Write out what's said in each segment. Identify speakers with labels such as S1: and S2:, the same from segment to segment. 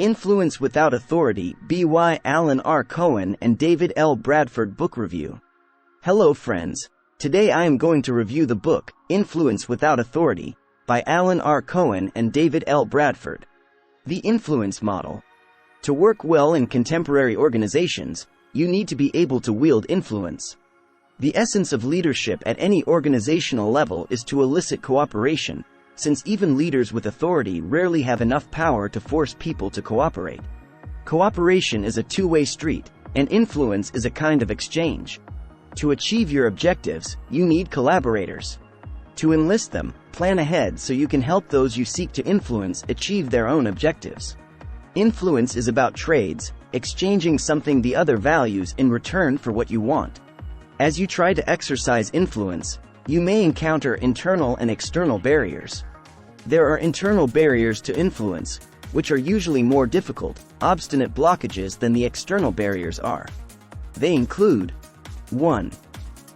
S1: Influence Without Authority by Allan R. Cohen and David L. Bradford Book Review. Hello friends. Today I am going to review the book, Influence Without Authority, by Allan R. Cohen and David L. Bradford. The Influence Model. To work well in contemporary organizations, you need to be able to wield influence. The essence of leadership at any organizational level is to elicit cooperation, since even leaders with authority rarely have enough power to force people to cooperate. Cooperation is a two-way street, and influence is a kind of exchange. To achieve your objectives, you need collaborators. To enlist them, plan ahead so you can help those you seek to influence achieve their own objectives. Influence is about trades, exchanging something the other values in return for what you want. As you try to exercise influence, you may encounter internal and external barriers. There are internal barriers to influence, which are usually more difficult, obstinate blockages than the external barriers are. They include 1.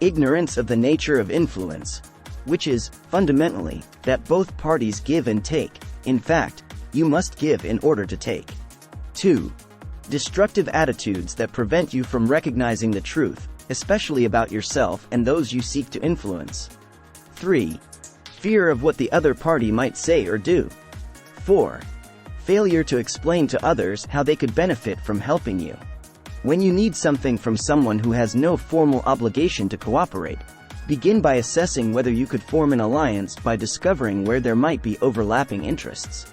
S1: Ignorance of the nature of influence, which is, fundamentally, that both parties give and take. In fact, you must give in order to take. 2. Destructive attitudes that prevent you from recognizing the truth, especially about yourself and those you seek to influence. 3. Fear of what the other party might say or do. 4. Failure to explain to others how they could benefit from helping you. When you need something from someone who has no formal obligation to cooperate, begin by assessing whether you could form an alliance by discovering where there might be overlapping interests.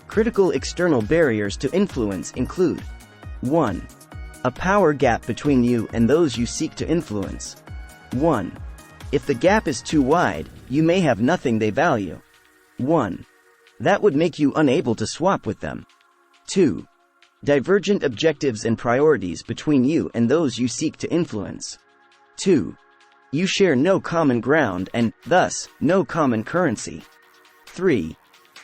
S1: Critical external barriers to influence include 1. A power gap between you and those you seek to influence. 1. If the gap is too wide, you may have nothing they value. 1. That would make you unable to swap with them. 2. Divergent objectives and priorities between you and those you seek to influence. 2. You share no common ground and, thus, no common currency. 3.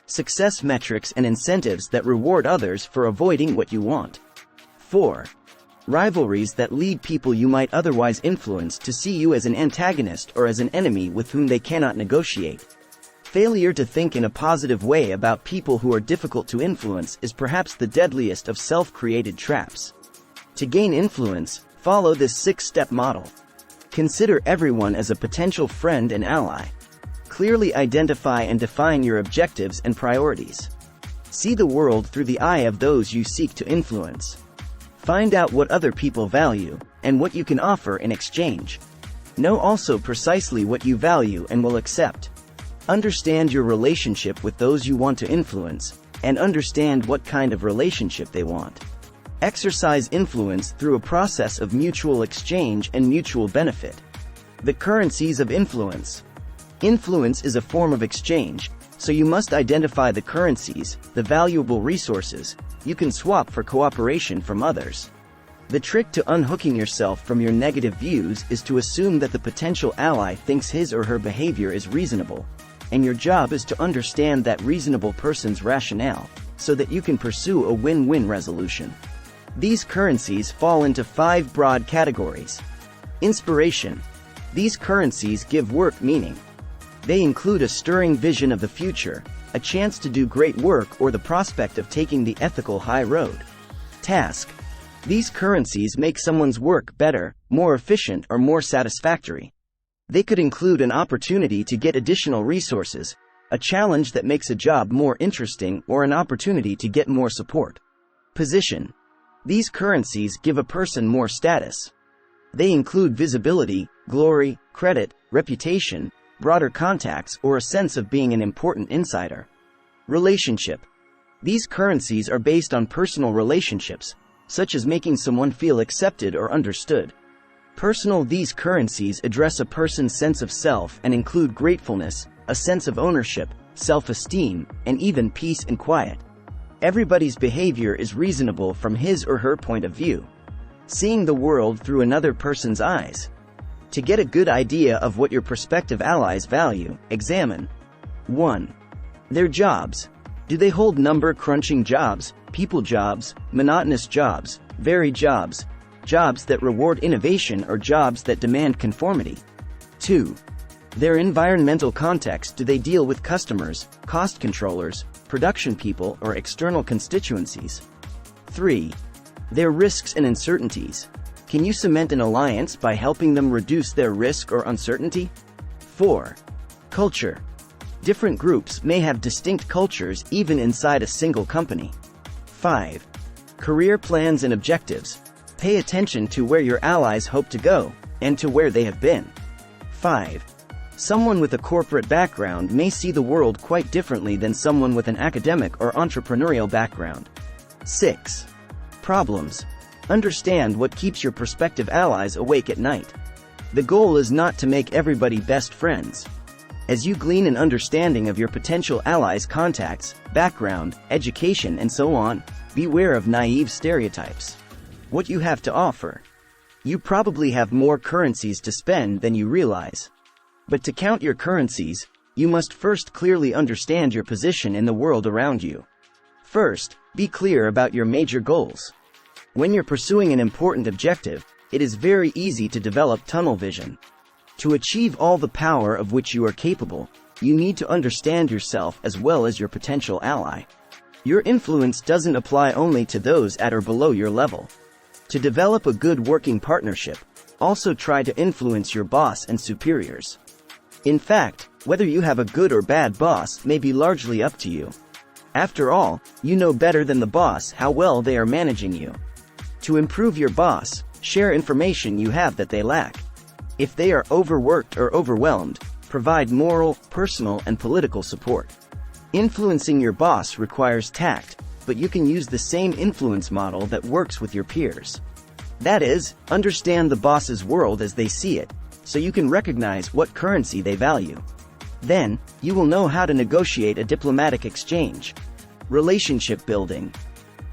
S1: Success metrics and incentives that reward others for avoiding what you want. 4. Rivalries that lead people you might otherwise influence to see you as an antagonist or as an enemy with whom they cannot negotiate. Failure to think in a positive way about people who are difficult to influence is perhaps the deadliest of self-created traps. To gain influence, follow this 6-step model. Consider everyone as a potential friend and ally. Clearly identify and define your objectives and priorities. See the world through the eye of those you seek to influence. Find out what other people value, and what you can offer in exchange. Know also precisely what you value and will accept. Understand your relationship with those you want to influence, and understand what kind of relationship they want. Exercise influence through a process of mutual exchange and mutual benefit. The currencies of influence. Influence is a form of exchange, so you must identify the currencies, the valuable resources, you can swap for cooperation from others. The trick to unhooking yourself from your negative views is to assume that the potential ally thinks his or her behavior is reasonable, and your job is to understand that reasonable person's rationale, so that you can pursue a win-win resolution. These currencies fall into 5 broad categories. Inspiration. These currencies give work meaning. They include a stirring vision of the future, a chance to do great work, or the prospect of taking the ethical high road. Task. These currencies make someone's work better, more efficient, or more satisfactory. They could include an opportunity to get additional resources, a challenge that makes a job more interesting, or an opportunity to get more support. Position. These currencies give a person more status. They include visibility, glory, credit, reputation, broader contacts, or a sense of being an important insider. Relationship. These currencies are based on personal relationships, such as making someone feel accepted or understood. Personal. These currencies address a person's sense of self and include gratefulness, a sense of ownership, self-esteem, and even peace and quiet. Everybody's behavior is reasonable from his or her point of view. Seeing the world through another person's eyes. To get a good idea of what your prospective allies value, examine 1. Their jobs. Do they hold number-crunching jobs, people jobs, monotonous jobs, varied jobs, jobs that reward innovation, or jobs that demand conformity? 2. Their environmental context. Do they deal with customers, cost controllers, production people, or external constituencies? 3. Their risks and uncertainties. Can you cement an alliance by helping them reduce their risk or uncertainty? 4. Culture. Different groups may have distinct cultures even inside a single company. 5. Career plans and objectives. Pay attention to where your allies hope to go, and to where they have been. 5. Someone with a corporate background may see the world quite differently than someone with an academic or entrepreneurial background. 6. Problems. Understand what keeps your prospective allies awake at night. The goal is not to make everybody best friends. As you glean an understanding of your potential allies' contacts, background, education, and so on, beware of naive stereotypes. What you have to offer. You probably have more currencies to spend than you realize. But to count your currencies, you must first clearly understand your position in the world around you. First, be clear about your major goals. When you're pursuing an important objective, it is very easy to develop tunnel vision. To achieve all the power of which you are capable, you need to understand yourself as well as your potential ally. Your influence doesn't apply only to those at or below your level. To develop a good working partnership, also try to influence your boss and superiors. In fact, whether you have a good or bad boss may be largely up to you. After all, you know better than the boss how well they are managing you. To improve your boss, share information you have that they lack. If they are overworked or overwhelmed, provide moral, personal, and political support. Influencing your boss requires tact, but you can use the same influence model that works with your peers. That is, understand the boss's world as they see it, so you can recognize what currency they value. Then, you will know how to negotiate a diplomatic exchange. Relationship building.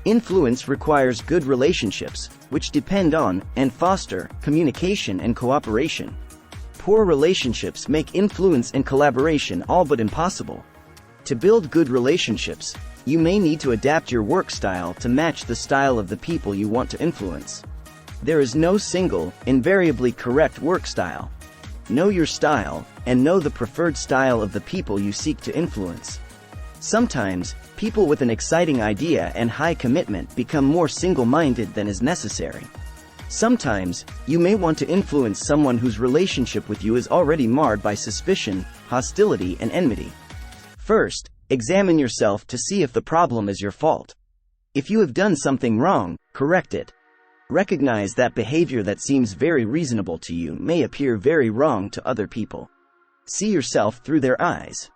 S1: Influence requires good relationships, which depend on, and foster, communication and cooperation. Poor relationships make influence and collaboration all but impossible. To build good relationships, you may need to adapt your work style to match the style of the people you want to influence. There is no single, invariably correct work style. Know your style, and know the preferred style of the people you seek to influence. Sometimes, people with an exciting idea and high commitment become more single-minded than is necessary. Sometimes, you may want to influence someone whose relationship with you is already marred by suspicion, hostility, and enmity. First, examine yourself to see if the problem is your fault. If you have done something wrong, correct it. Recognize that behavior that seems very reasonable to you may appear very wrong to other people. See yourself through their eyes.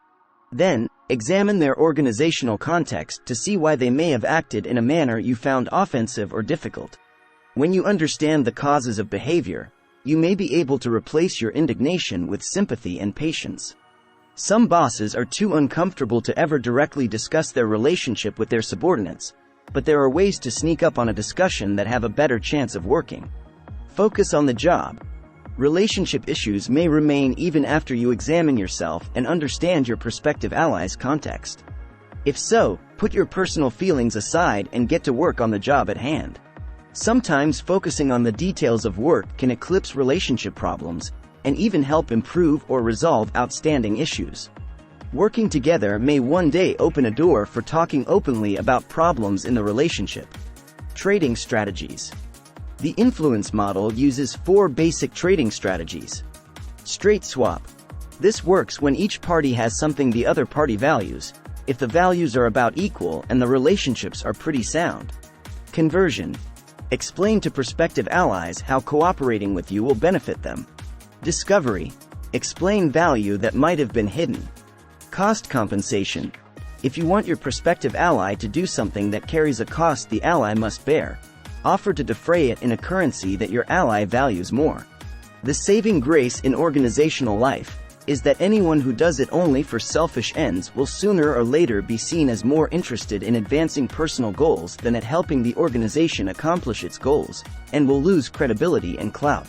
S1: Then, examine their organizational context to see why they may have acted in a manner you found offensive or difficult. When you understand the causes of behavior, you may be able to replace your indignation with sympathy and patience. Some bosses are too uncomfortable to ever directly discuss their relationship with their subordinates, but there are ways to sneak up on a discussion that have a better chance of working. Focus on the job. Relationship issues may remain even after you examine yourself and understand your prospective ally's context. If so, put your personal feelings aside and get to work on the job at hand. Sometimes focusing on the details of work can eclipse relationship problems, and even help improve or resolve outstanding issues. Working together may one day open a door for talking openly about problems in the relationship. Trading strategies. The influence model uses 4 basic trading strategies. Straight swap. This works when each party has something the other party values, if the values are about equal and the relationships are pretty sound. Conversion. Explain to prospective allies how cooperating with you will benefit them. Discovery. Explain value that might have been hidden. Cost compensation. If you want your prospective ally to do something that carries a cost the ally must bear, offer to defray it in a currency that your ally values more. The saving grace in organizational life is that anyone who does it only for selfish ends will sooner or later be seen as more interested in advancing personal goals than at helping the organization accomplish its goals, and will lose credibility and clout.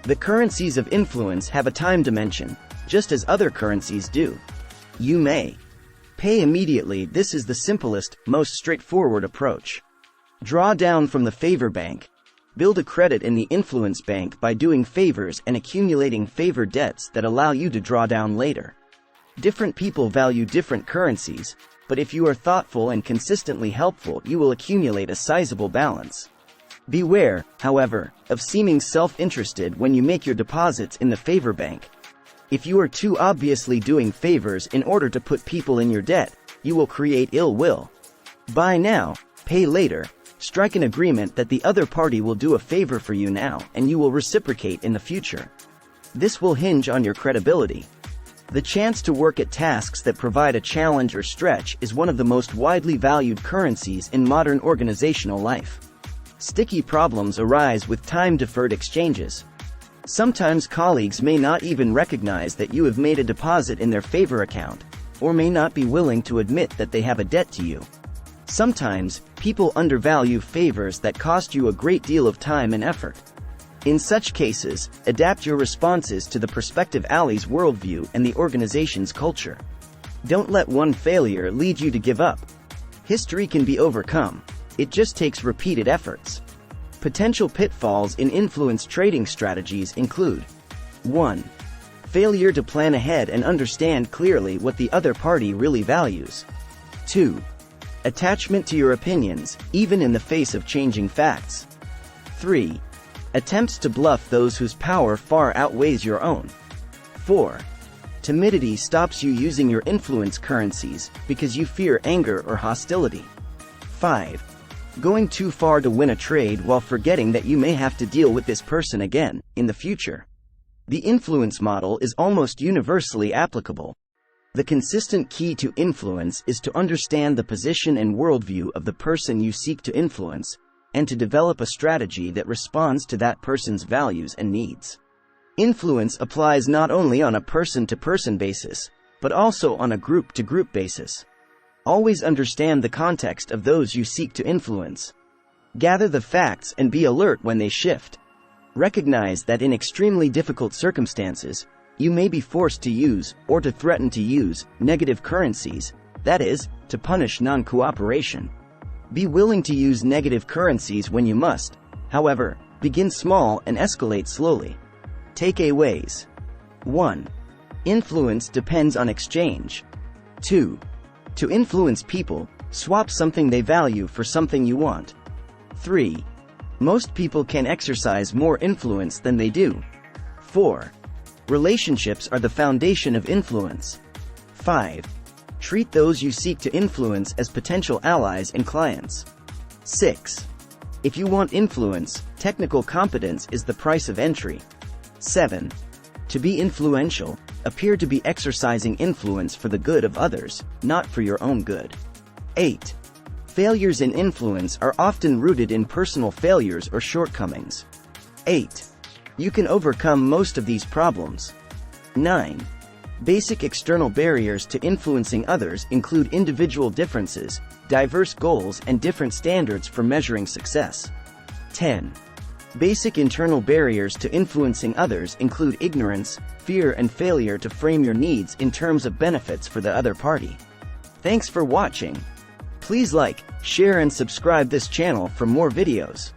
S1: The currencies of influence have a time dimension, just as other currencies do. You may pay immediately. This is the simplest, most straightforward approach. Draw down from the favor bank. Build a credit in the influence bank by doing favors and accumulating favor debts that allow you to draw down later. Different people value different currencies, but if you are thoughtful and consistently helpful, you will accumulate a sizable balance. Beware, however, of seeming self-interested when you make your deposits in the favor bank. If you are too obviously doing favors in order to put people in your debt, you will create ill will. Buy now, pay later. Strike an agreement that the other party will do a favor for you now and you will reciprocate in the future. This will hinge on your credibility. The chance to work at tasks that provide a challenge or stretch is one of the most widely valued currencies in modern organizational life. Sticky problems arise with time-deferred exchanges. Sometimes colleagues may not even recognize that you have made a deposit in their favor account, or may not be willing to admit that they have a debt to you. Sometimes, people undervalue favors that cost you a great deal of time and effort. In such cases, adapt your responses to the prospective ally's worldview and the organization's culture. Don't let one failure lead you to give up. History can be overcome. It just takes repeated efforts. Potential pitfalls in influence trading strategies include: 1. Failure to plan ahead and understand clearly what the other party really values. 2. Attachment to your opinions, even in the face of changing facts. 3. Attempts to bluff those whose power far outweighs your own. 4. Timidity stops you using your influence currencies because you fear anger or hostility. 5. Going too far to win a trade while forgetting that you may have to deal with this person again, in the future. The influence model is almost universally applicable. The consistent key to influence is to understand the position and worldview of the person you seek to influence, and to develop a strategy that responds to that person's values and needs. Influence applies not only on a person-to-person basis, but also on a group-to-group basis. Always understand the context of those you seek to influence. Gather the facts and be alert when they shift. Recognize that in extremely difficult circumstances, you may be forced to use, or to threaten to use, negative currencies, that is, to punish non-cooperation. Be willing to use negative currencies when you must. However, begin small and escalate slowly. Takeaways. 1. Influence depends on exchange. 2. To influence people, swap something they value for something you want. 3. Most people can exercise more influence than they do. 4. Relationships are the foundation of influence. 5. Treat those you seek to influence as potential allies and clients. 6. If you want influence, technical competence is the price of entry. 7. To be influential, appear to be exercising influence for the good of others, not for your own good. 8. Failures in influence are often rooted in personal failures or shortcomings. 8. You can overcome most of these problems. 9. Basic external barriers to influencing others include individual differences, diverse goals, and different standards for measuring success. 10. Basic internal barriers to influencing others include ignorance, fear, and failure to frame your needs in terms of benefits for the other party. Thanks for watching. Please like, share, and subscribe this channel for more videos.